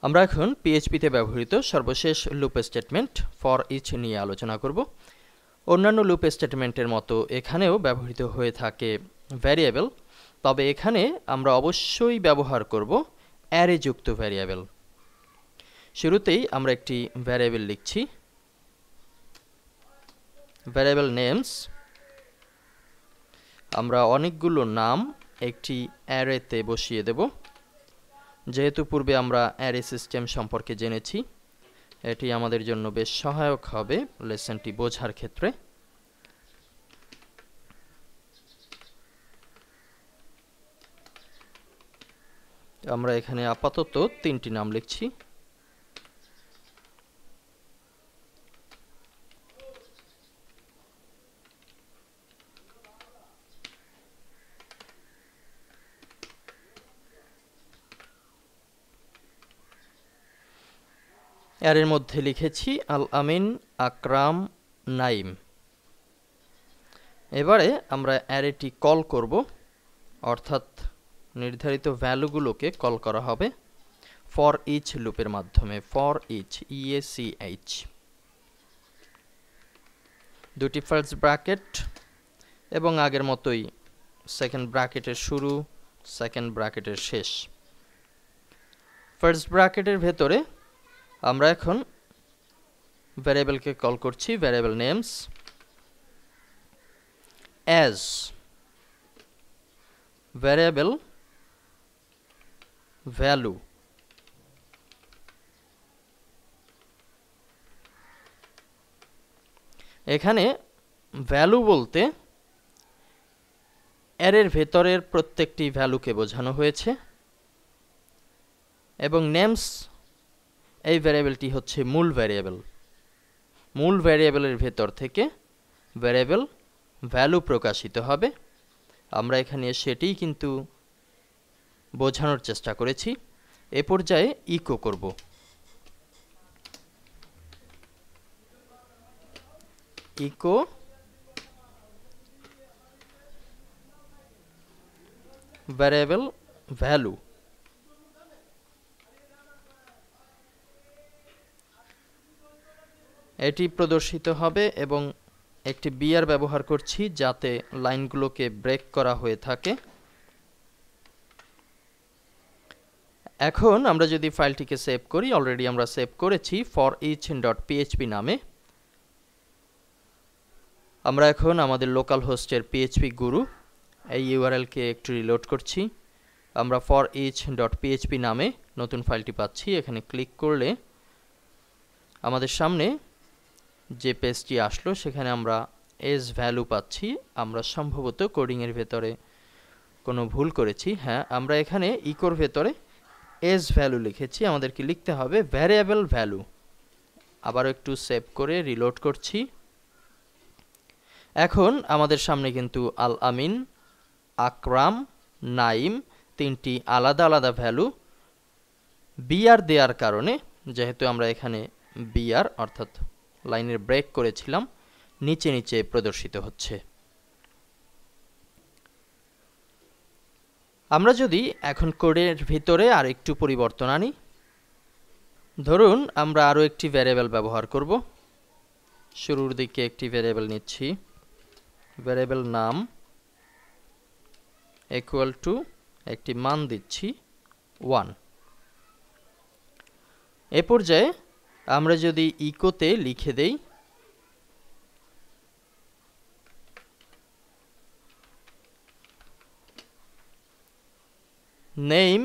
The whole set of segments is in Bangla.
আমরা এখন পিএইচপিতে ব্যবহৃত সর্বশেষ লুপ স্টেটমেন্ট ফর ইচ নিয়ে আলোচনা করব। অন্যান্য লুপ স্টেটমেন্টের মতো এখানেও ব্যবহৃত হয়ে থাকে ভ্যারিয়েবল, তবে এখানে আমরা অবশ্যই ব্যবহার করব অ্যারে যুক্ত ভ্যারিয়েবল। শুরুতেই আমরা একটি ভ্যারিয়েবল লিখছি, ভ্যারিয়েবল নেমস। আমরা অনেকগুলো নাম একটি অ্যারেতে বসিয়ে দেব। যেহেতু পূর্বে আমরা অ্যারে সিস্টেম সম্পর্কে জেনেছি, এটি আমাদের জন্য বেশ সহায়ক হবে লেসনটি বোঝার ক্ষেত্রে। আমরা এখানে আপাতত 3টি নাম লিখছি। এর মধ্যে লিখেছি আল আমিন, আকরাম, নাইম। এবারে আমরা অ্যারেটি কল করব, অর্থাৎ নির্ধারিত ভ্যালুগুলোকে কল করা হবে ফর ইচ লুপের মাধ্যমে। ফর ইচ, EACH, দুটি ফার্স্ট ব্র্যাকেট এবং আগের মতোই সেকেন্ড ব্র্যাকেটের শুরু, সেকেন্ড ব্র্যাকেটের শেষ। ফার্স্ট ব্র্যাকেটের ভেতরে আমরা এখন ভ্যারিয়েবলকে কল করছি, variable names as variable value. এখানে ভ্যালু বলতে অ্যারের ভেতরের প্রত্যেকটি ভ্যালুকে বোঝানো হয়েছে, এবং নেমস এই ভ্যারিয়েবলটি হচ্ছে মূল ভ্যারিয়েবল। মূল ভ্যারিয়েবলের ভেতর থেকে ভ্যারিয়েবল ভ্যালু প্রকাশিত হবে। আমরা এখানে সেটিই কিন্তু বোঝানোর চেষ্টা করেছি। এ পর্যায়ে ইকো করব। Echo variable value. এটি প্রদর্শিত হবে এবং একটি বিআর ব্যবহার করছি যাতে লাইনগুলোকে ব্রেক করা হয়ে থাকে। এখন আমরা যদি ফাইলটিকে সেভ করি, অলরেডি আমরা সেভ করেছি forEach.php নামে। আমরা এখন আমাদের লোকাল হোস্টের PHP গুরু এই ইউআরএলকে একটু রিলোড করছি। আমরা forEach.php নামে নতুন ফাইলটি পাচ্ছি। এখানে ক্লিক করলে আমাদের সামনে যে পেজটি আসলো সেখানে আমরা এজ ভ্যালু পাচ্ছি। আমরা সম্ভবত কোডিংয়ের ভেতরে কোনো ভুল করেছি। হ্যাঁ, আমরা এখানে ইকোর ভেতরে এজ ভ্যালু লিখেছি, আমাদেরকে লিখতে হবে ভ্যারিয়েবল ভ্যালু। আবার একটু সেভ করে রিলোড করছি। এখন আমাদের সামনে কিন্তু আল আমিন, আকরাম, নাইম তিনটি আলাদা আলাদা ভ্যালু বিআর দেওয়ার কারণে, যেহেতু আমরা এখানে বিআর অর্থাৎ লাইনের ব্রেক করেছিলাম, নিচে নিচে প্রদর্শিত হচ্ছে। আমরা যদি এখন কোডের ভিতরে আর একটু পরিবর্তন আনি, ধরুন আমরা আরও একটি ভ্যারিয়েবল ব্যবহার করব। শুরুর দিকে একটি ভ্যারিয়েবল নিচ্ছি, ভ্যারিয়েবল নাম ইকুয়াল টু একটি মান দিচ্ছি 1। এ পর্যায়ে আমরা যদি ইকোতে লিখে দেই নেম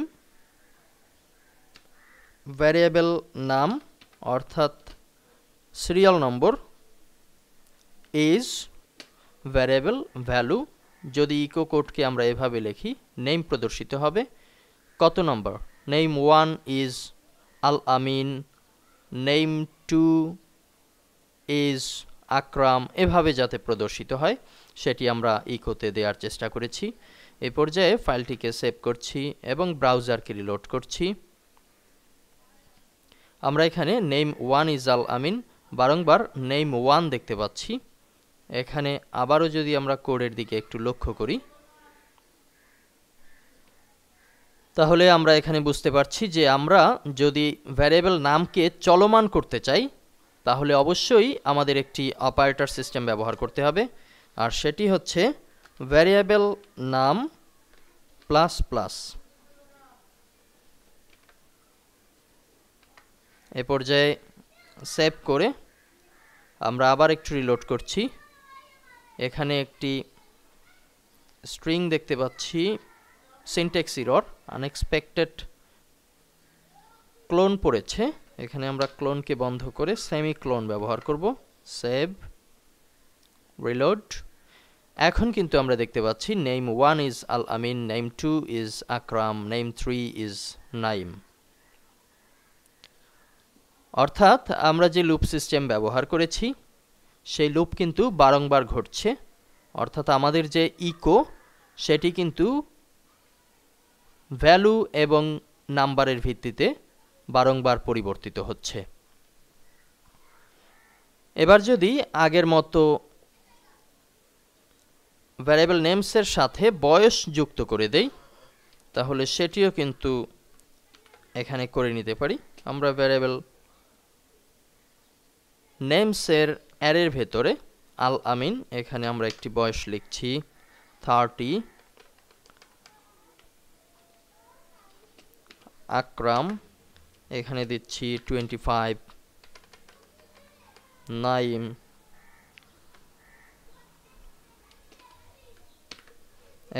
ভ্যারিয়েবল নাম অর্থাৎ serial number is variable value. যদি ইকো কোডকে আমরা এভাবে লিখি, নেম প্রদর্শিত হবে কত number. Name 1 is Al Amin, name 2 is Akram, এভাবে যাতে প্রদর্শিত হয় সেটি আমরা ইকোতে দেওয়ার চেষ্টা করেছি। এই পর্যায়ে ফাইলটিকে সেভ করছি এবং ব্রাউজারকে রিলোড করছি। আমরা এখানে নেম 1 ইজ আল আমিন বারংবার নেম 1 দেখতে পাচ্ছি। এখানে আবারও যদি আমরা কোডের দিকে একটু লক্ষ্য করি, তাহলে আমরা এখানে বুঝতে পারছি যে আমরা যদি ভ্যারিয়েবল নামকে চলমান করতে চাই তাহলে অবশ্যই আমাদের একটি অপারেটর সিস্টেম ব্যবহার করতে হবে, আর সেটি হচ্ছে ভ্যারিয়েবল নাম প্লাস প্লাস। এ পর্যায়ে সেভ করে আমরা আবার একটু রিলোড করছি। এখানে একটি স্ট্রিং দেখতে পাচ্ছি, সিনট্যাক্স এরর, আনএক্সপেক্টেড ক্লোন পড়েছে। এখানে আমরা ক্লোনকে বন্ধ করে সেমিক্লোন ব্যবহার করব। Save, reload. এখন কিন্তু আমরা দেখতে পাচ্ছি name 1 is Al Amin, name 2 is Akram, name 3 is Naim. অর্থাৎ আমরা যে লুপ সিস্টেম ব্যবহার করেছি সেই লুপ কিন্তু বারংবার ঘটছে, অর্থাৎ আমাদের যে ইকো সেটি কিন্তু ভ্যালু এবং নাম্বারের ভিত্তিতে বারংবার পরিবর্তিত হচ্ছে। এবার যদি আগের মতো ভ্যারিয়েবল নেমসের সাথে বয়স যুক্ত করে দেই তাহলে সেটিও কিন্তু এখানে করে নিতে পারি। আমরা ভ্যারিয়েবল নেমসের অ্যারের ভেতরে আল আমিন, এখানে আমরা একটি বয়স লিখছি 30, আকরাম এখানে দিচ্ছি 25, নাইম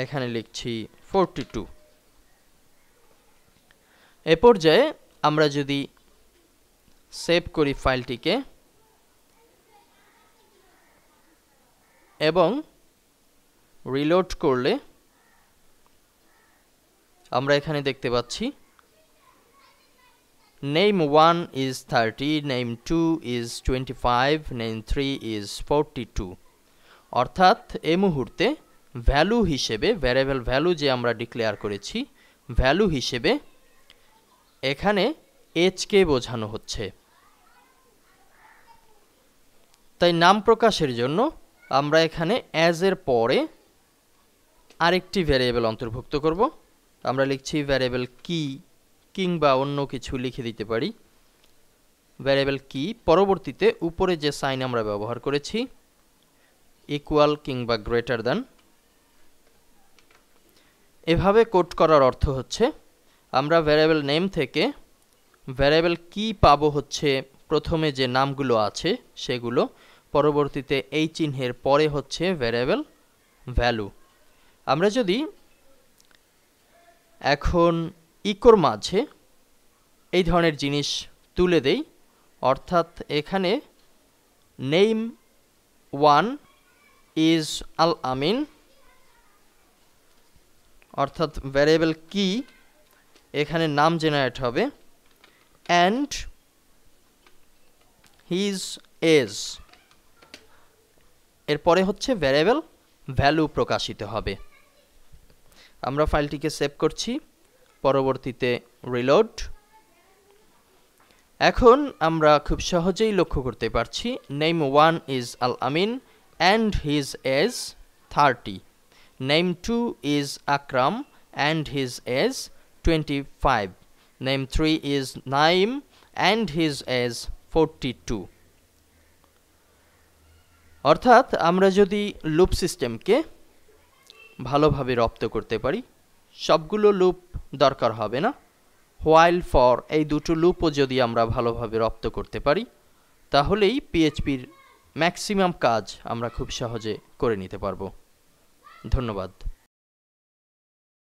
এখানে লিখছি 42। এ পর্যায়ে আমরা যদি সেভ করি ফাইলটিকে এবং রিলোড করলে আমরা এখানে দেখতে পাচ্ছি name 1 is 30, name 2 is 25, name 3 is 42। অর্থাৎ এই মুহূর্তে ভ্যালু হিসেবে, ভ্যারিয়েবল ভ্যালু যে আমরা ডিক্লেয়ার করেছি, ভ্যালু হিসেবে এখানে এজ কে বোঝানো হচ্ছে। তাই নাম প্রকাশের জন্য আমরা এখানে অ্যাজ এর পরে আরেকটি ভ্যারিয়েবল অন্তর্ভুক্ত করব। আমরা লিখছি ভ্যারিয়েবল কি, কিংবা অন্য কিছু লিখে দিতে পারি ভ্যারিয়েবল কি। পরবর্তীতে উপরে যে সাইন আমরা ব্যবহার করেছি ইকুয়াল কিংবা গ্রেটার দ্যান, এভাবে কোড করার অর্থ হচ্ছে আমরা ভ্যারিয়েবল নেম থেকে ভ্যারিয়েবল কি পাবো হচ্ছে প্রথমে যে নামগুলো আছে সেগুলো, পরবর্তীতে এই চিহ্নের পরে হচ্ছে ভ্যারিয়েবল ভ্যালু। আমরা যদি এখন ইকোর মাঝে এই ধরনের জিনিস তুলে দেই, অর্থাৎ এখানে নেম 1 ইজ আল আমিন, অর্থাৎ ভ্যারিয়েবল কি এখানে নাম জেনারেট হবে, অ্যান্ড হিজ এজ, এরপরে হচ্ছে ভ্যারিয়েবল ভ্যালু প্রকাশিত হবে। আমরা ফাইলটিকে সেভ করছি, পরবর্তীতে রিলোড। এখন আমরা খুব সহজেই লক্ষ্য করতে পারছি name 1 is Al Amin and his age 30, name 2 is Akram and his age 25, name 3 is Naim and his age 42। অর্থাৎ আমরা যদি লুপ সিস্টেমকে ভালোভাবে রপ্ত করতে পারি, সবগুলো লুপ দরকার হবে না, হোয়াইল ফর এই দুটো লুপও যদি আমরা ভালোভাবে রপ্ত করতে পারি তাহলেই পিএইচপির ম্যাক্সিমাম কাজ আমরা খুব সহজে করে নিতে পারবো। ধন্যবাদ।